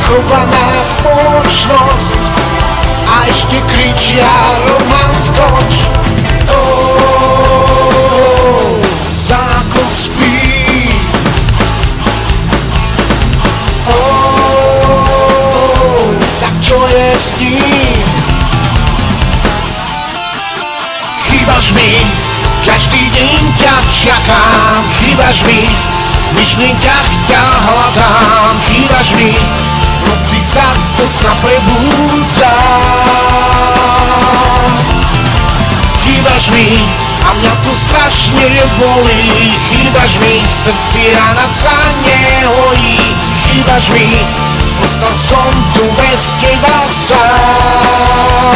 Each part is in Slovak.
zachovaná spoločnosť a ešte kričia Roman skoč. Zákon spí. Tak čo je s ním? Chýbaš mi, každý deň ťa čakám. Chýbaš mi, v myšlienkach ťa hľadám. Chýbaš mi, v noci sa zo sna prebúdzam. Chýbaš mi a mňa tu strašne bolí. Chýbaš mi, v srdci rana sa nehojí. Chýbaš mi, ostal som tu bez teba sám.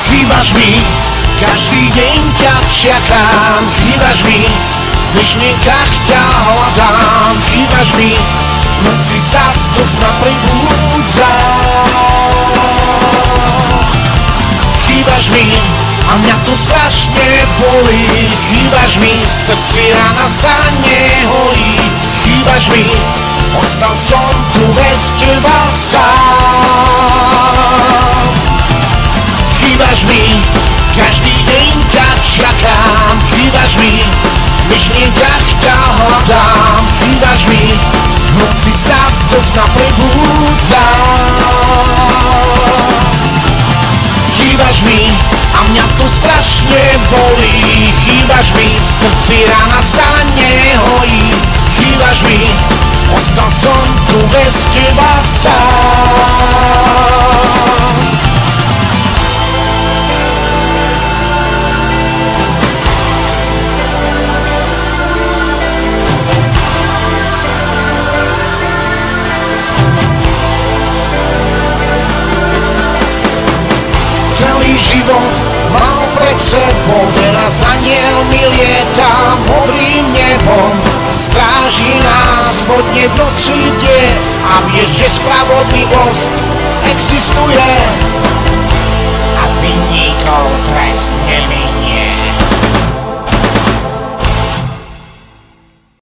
Chýbaš mi, každý deň ťa čakám. Chýbaš mi, v myšlienkach ťa hľadám. Chýbaš mi, v noci sa zo sna prebúdzam. Chýbaš mi a mňa tu strašne bolí. Chýbaš mi, v srdci rana sa nehojí. Chýbaš mi, ostal som tu bez teba sám. Chýbaš mi, každý deň ťa čakám. Chýbaš mi, v myšlienkach ťa hľadám. Chýbaš mi, v noci sa zo sna prebúdzam. Chýbaš mi a mňa to strašne bolí. Chýbaš mi, v srdci rana sa nehojí. Chýbaš mi, ostal som tu bez teba sám. Celý život mal pred sebou, teraz anielmi lieta modrým nebom. Stráži nás vodne v noci bdie a vie, že spravodlivosť existuje a vinníkov trest neminie.